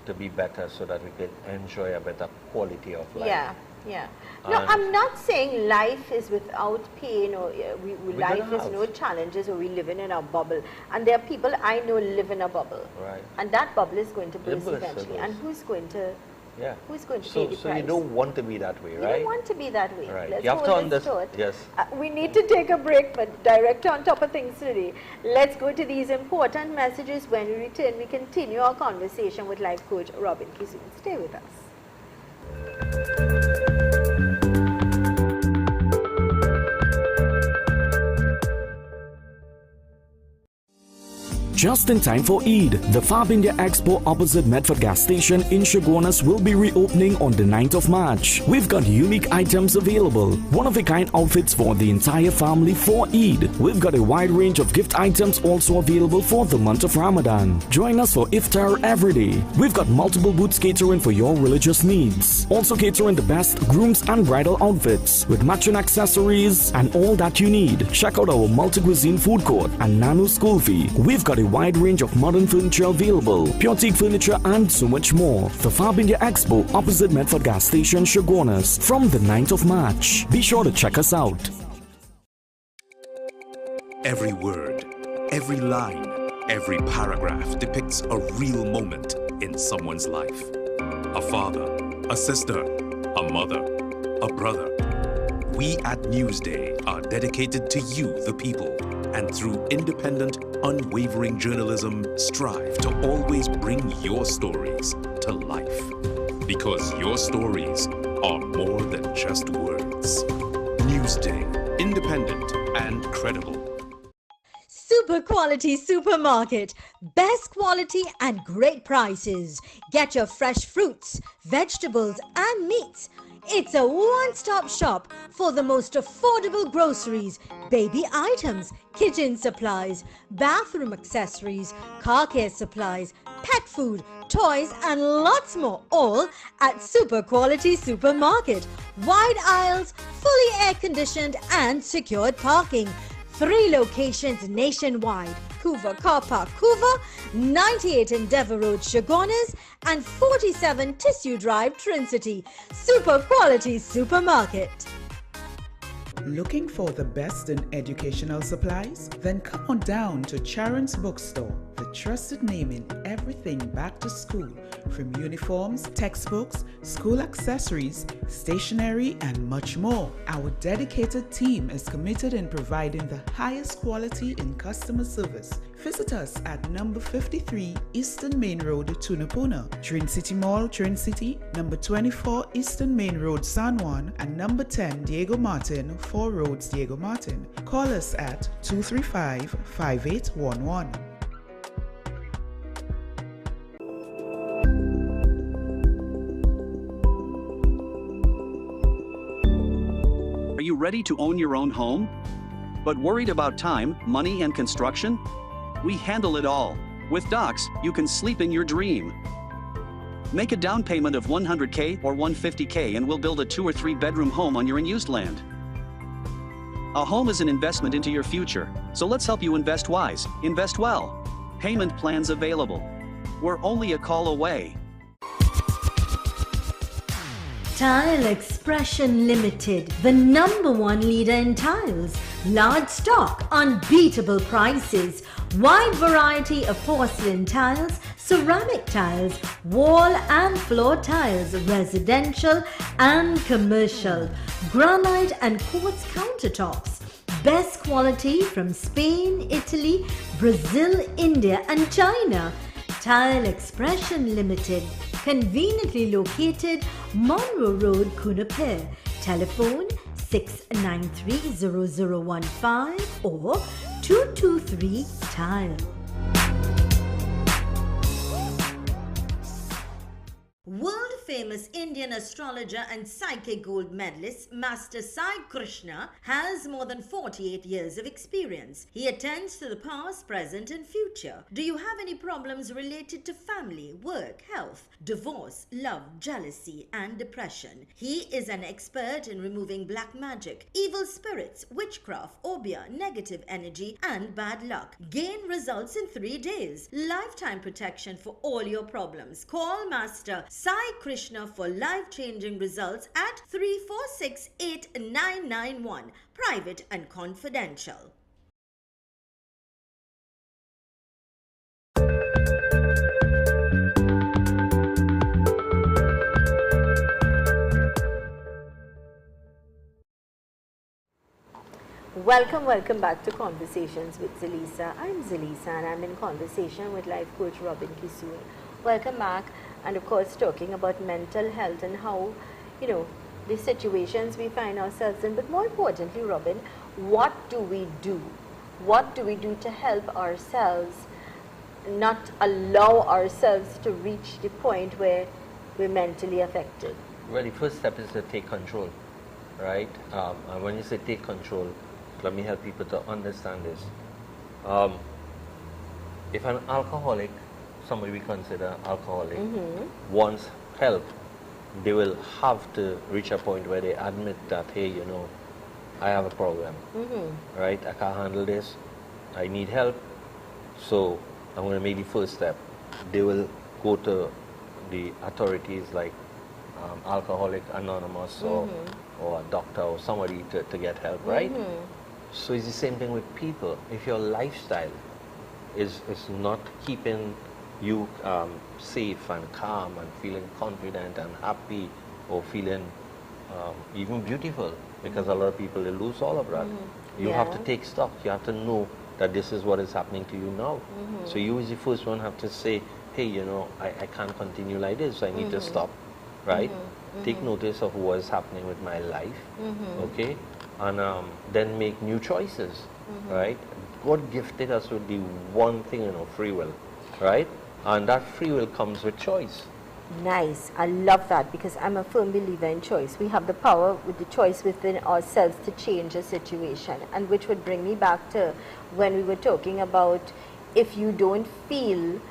to be better so that we can enjoy a better quality of life. Yeah. No, I'm not saying life is without pain, or life is no challenges, or we live in a bubble. And there are people I know live in a bubble. Right. And that bubble is going to burst burst, eventually. And who's going to pay the So price? you don't want to be that way, You right? don't want to be that way. Right. Let's You have to hold this understand. thought. Yes. We need to take a break, but direct on top of things today. Let's go to these important messages. When we return, we continue our conversation with life coach Robin Kisoon. Stay with us. Just in time for Eid, the Fab India Expo opposite Medford gas station in Chaguanas will be reopening on the 9th of March. We've got unique items available, one-of-a-kind outfits for the entire family for Eid. We've got a wide range of gift items also available for the month of Ramadan. Join us for iftar every day. We've got multiple booths catering for your religious needs. Also catering the best grooms and bridal outfits with matching accessories and all that you need. Check out our multi-cuisine food court and Nano school fee. We've got a wide range of modern furniture available, pure teak furniture, and so much more. The Fab India Expo opposite Medford gas station, Chaguanas, from the 9th of March. Be sure to check us out. Every word, every line, every paragraph depicts a real moment in someone's life. A father, a sister, a mother, a brother. We at Newsday are dedicated to you, the people, and through independent, unwavering journalism, strive to always bring your stories to life. Because your stories are more than just words. Newsday, independent and credible. Super quality supermarket. Best quality and great prices. Get your fresh fruits, vegetables and meats. It's a one-stop shop for the most affordable groceries, baby items, kitchen supplies, bathroom accessories, car care supplies, pet food, toys and lots more, all at Super Quality Supermarket. Wide aisles, fully air-conditioned and secured parking. 3 locations nationwide: Couva Car Park, Couva, 98 Endeavour Road, Chaguanas, and 47 Tissue Drive, Trincity. Super Quality Supermarket. Looking for the best in educational supplies? Then come on down to Charon's Bookstore, the trusted name in everything back to school, from uniforms, textbooks, school accessories, stationery, and much more. Our dedicated team is committed in providing the highest quality in customer service. Visit us at number 53 Eastern Main Road, Tunapuna, Trincity Mall, Trincity, number 24 Eastern Main Road, San Juan, and number 10 Diego Martin, 4 Roads, Diego Martin. Call us at 235-5811. Are you ready to own your own home? But worried about time, money, and construction? We handle it all. With Docs, you can sleep in your dream. Make a down payment of $100K or $150K and we'll build a 2 or 3 bedroom home on your unused land. A home is an investment into your future, so let's help you invest wise, invest well. Payment plans available. We're only a call away. Tile Expression Limited, the #1 leader in tiles. Large stock, unbeatable prices, wide variety of porcelain tiles, ceramic tiles, wall and floor tiles, residential and commercial, granite and quartz countertops. Best quality from Spain, Italy, Brazil, India and China. Tile Expression Limited, Conveniently located, Monroe Road, Kunapir. Telephone 693-0015 or 223-TILE. World-famous Indian astrologer and psychic gold medalist Master Sai Krishna has more than 48 years of experience. He attends to the past, present and future. Do you have any problems related to family, work, health, divorce, love, jealousy and depression? He is an expert in removing black magic, evil spirits, witchcraft, obia, negative energy and bad luck. Gain results in 3 days. Lifetime protection for all your problems. Call Master Sai Krishna for life-changing results at 346-8991. Private and confidential. Welcome back to Conversations with ZELISA. I'm ZELISA and I'm in conversation with life coach Robin Kissoon. Welcome back, and of course talking about mental health and how, the situations we find ourselves in, but more importantly, Robin, what do we do? What do we do to help ourselves not allow ourselves to reach the point where we're mentally affected? Well, the first step is to take control, right? And when you say take control, let me help people to understand this. If an alcoholic, somebody we consider alcoholic, wants help, they will have to reach a point where they admit that, hey, I have a problem, right? I can't handle this. I need help. So I'm going to make the first step. They will go to the authorities like Alcoholic Anonymous or a doctor or somebody to get help, right? So it's the same thing with people. If your lifestyle is not keeping you safe and calm and feeling confident and happy or feeling even beautiful, because a lot of people, they lose all of that. You have to take stock. You have to know that this is what is happening to you now. So you as the first one have to say, hey, I can't continue like this. I need to stop, right? Take notice of what is happening with my life, okay? And then make new choices, right? God gifted us with the one thing, free will, right? And that free will comes with choice. Nice. I love that, because I'm a firm believer in choice. We have the power with the choice within ourselves to change a situation, and which would bring me back to when we were talking about if you don't feel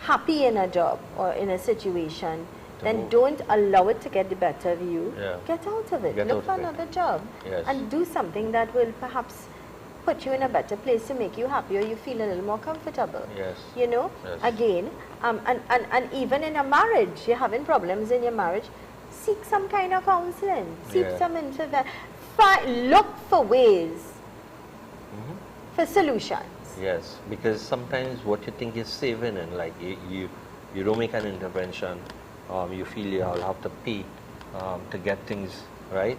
happy in a job or in a situation, then don't allow it to get the better of you. Get out of it. Look for another job and do something that will perhaps put you in a better place to make you happy, or you feel a little more comfortable. Again, and even in a marriage, you're having problems in your marriage, seek some kind of counseling, seek some intervention, look for ways, for solutions. Yes, because sometimes what you think is saving, and like you don't make an intervention, you feel you'll have to pay to get things right,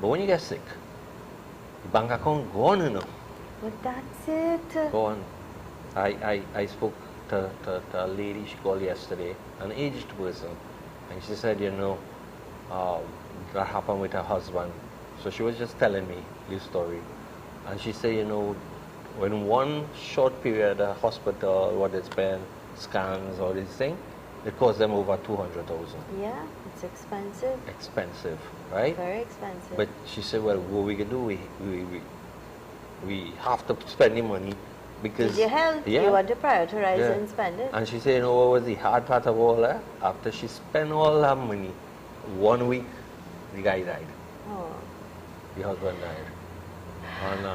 but when you get sick, the bank account gone, But that's it. Go on. I spoke to a lady, she called yesterday, an aged person, and she said, that happened with her husband. So she was just telling me this story, and she said, when one short period at hospital, what they spend, scans, all these things, it cost them over 200,000. Yeah, it's expensive. Expensive, right? Very expensive. But she said, well, what we can do, we have to spend the money because... It's your health, you want to prioritize and spend it. And she said, what was the hard part of all that? After she spent all her money, 1 week, the guy died. Oh. The husband died. And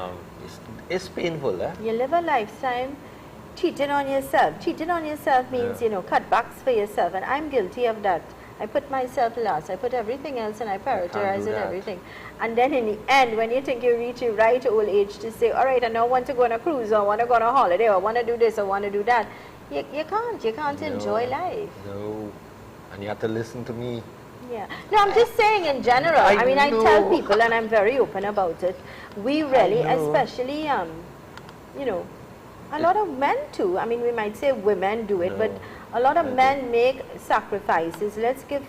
it's painful, eh? You live a lifetime cheating on yourself. Cheating on yourself means, cutbacks for yourself. And I'm guilty of that. I put myself last. I put everything else and I prioritize and everything. And then in the end, when you think you reach a right old age to say, all right, I now want to go on a cruise, or I want to go on a holiday, or I want to do this, or I want to do that, you can't. You can't enjoy life. No. And you have to listen to me. Yeah. No, I'm just saying in general. I mean, I tell people, and I'm very open about it. We really, especially, a lot of men too. I mean, we might say women do it, but A lot of men make sacrifices. Let's give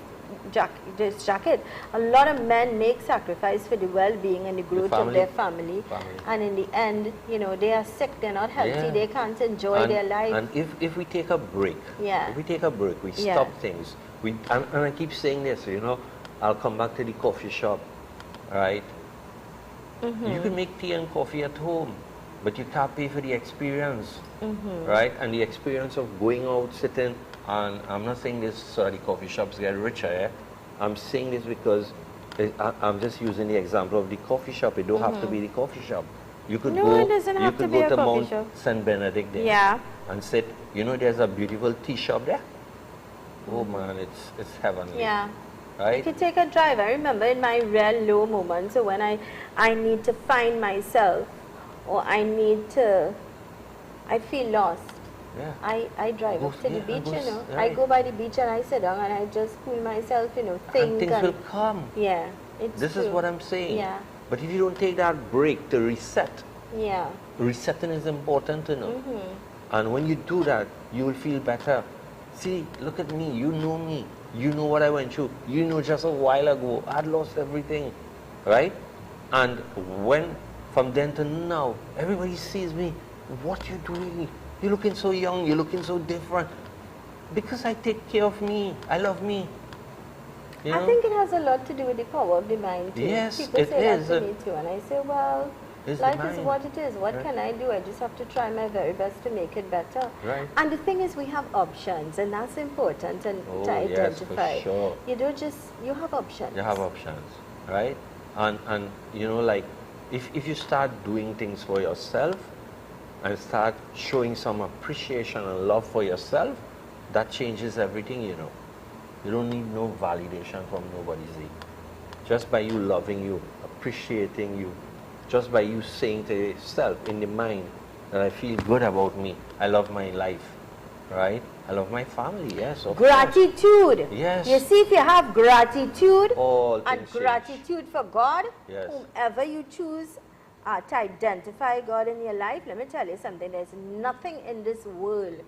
this jacket. A lot of men make sacrifice for the well-being and the growth of their family. And in the end, you know, they are sick, they're not healthy, they can't enjoy their life. And if we take a break, if we take a break, we stop things. And I keep saying this, you know, I'll come back to the coffee shop, right? You can make tea and coffee at home, but you can't pay for the experience, right? And the experience of going out, sitting, and I'm not saying this so that the coffee shops get richer, I'm saying this because I'm just using the example of the coffee shop. It don't have to be the coffee shop. You could go to Mount St. Benedict there and sit. You know, there's a beautiful tea shop there. Oh man, it's heavenly. Yeah. Right? You could take a drive. I remember in my real low moments, so when I need to find myself, or I feel lost. Yeah. I drive up to the beach, you know. I go by the beach and I sit down and I just cool myself, you know, think. And things will come. Yeah, it's This true. is what I'm saying. Yeah. But if you don't take that break to reset, yeah, resetting is important to know. And when you do that, you will feel better. See, look at me. You know me. You know what I went through. You know just a while ago, I'd lost everything, right? And when, from then to now, everybody sees me, what you doing? You're looking so young, you're looking so different. Because I take care of me. I love me. You know? I think it has a lot to do with the power of the mind too. Yes, people it say is. that to me too, and I say, well, It's life the is mind. what it is. What can I do? I just have to try my very best to make it better. Right. And the thing is, we have options, and that's important and to identify. Yes, for sure. You don't just, you have options. You have options, right? And you know, like, if you start doing things for yourself and start showing some appreciation and love for yourself, that changes everything, you know. You don't need no validation from nobody, see. Just by you loving you, appreciating you, just by you saying to yourself in the mind that I feel good about me, I love my life, right? I love my family, yes. Of Gratitude. course. Yes. You see, if you have gratitude All and things change. gratitude for God, Yes. whomever you choose to identify God in your life, let me tell you something, there's nothing in this world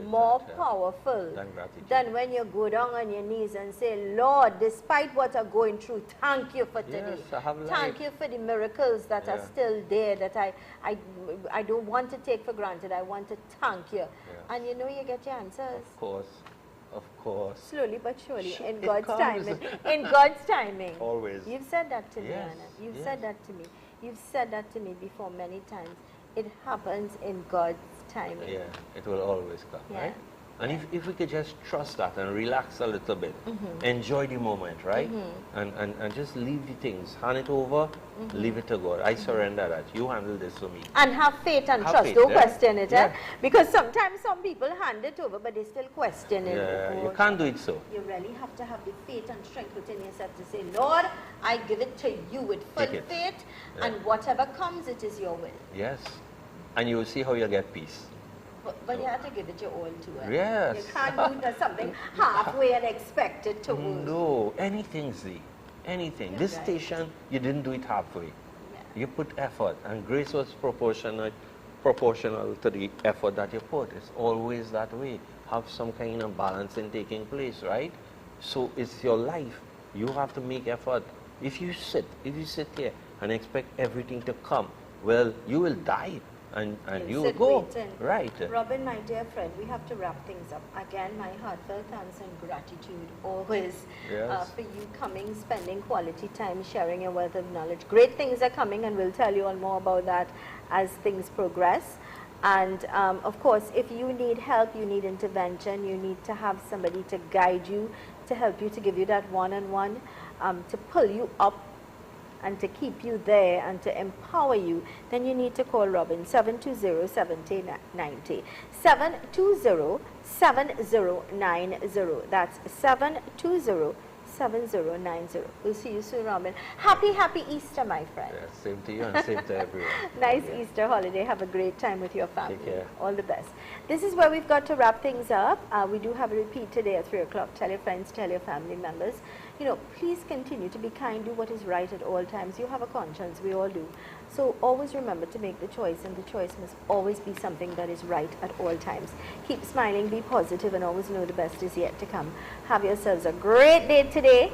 more powerful than gratitude. than when you go down on your knees and say, Lord, despite what I'm going through, thank you for today. Yes, I have life. Thank you for the miracles that are still there that I don't want to take for granted. I want to thank you. And you know you get your answers. Of course. Slowly but surely, in It God's comes. timing. In God's timing. Always. You've said that to me, Yes, Anna. You've yes. said that to me. You've said that to me before many times. It happens in God's timing. Yeah, it will always come, Yeah. right? And if we could just trust that and relax a little bit, enjoy the moment, right? And just leave the things, hand it over, leave it to God. I surrender that. You handle this for me. And have faith and Have trust. faith, Don't yeah. question it, Yeah. Because sometimes some people hand it over, but they still question it. Yeah, you can't do it so. You really have to have the faith and strength within yourself to say, Lord, I give it to you with full Take it. faith, Yeah. and whatever comes, it is your will. Yes. And you will see how you'll get peace. But you have to give it your all to it. Yes. You can't do something halfway and expect it to work. No, anything, Z. Anything. You're This right. station, you didn't do it halfway. Yeah. You put effort, and grace was proportional to the effort that you put. It's always that way. Have some kind of balance in taking place, right? So it's your life. You have to make effort. If you sit here and expect everything to come, well, you will die. And you will sit go. waiting. Right. Robin, my dear friend, we have to wrap things up. Again, my heartfelt thanks and gratitude always Yes. for you coming, spending quality time, sharing your wealth of knowledge. Great things are coming, and we'll tell you all more about that as things progress. And of course, if you need help, you need intervention, you need to have somebody to guide you, to help you, to give you that one-on-one, to pull you up and to keep you there and to empower you, then you need to call Robin 720-7090. 720-7090. That's 720-7090. We'll see you soon, Robin. Happy Easter, my friend. Yeah, same to you and same to everyone. Nice Yeah. Easter holiday. Have a great time with your family. Take care. All the best. This is where we've got to wrap things up. We do have a repeat today at 3 o'clock. Tell your friends, tell your family members. You know, please continue to be kind. Do what is right at all times. You have a conscience. We all do. So always remember to make the choice, and the choice must always be something that is right at all times. Keep smiling, be positive, and always know the best is yet to come. Have yourselves a great day today.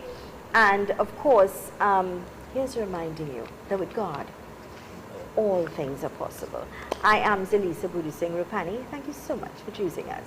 And of course, here's reminding you that with God, all things are possible. I am ZELISA Rupani. Thank you so much for choosing us.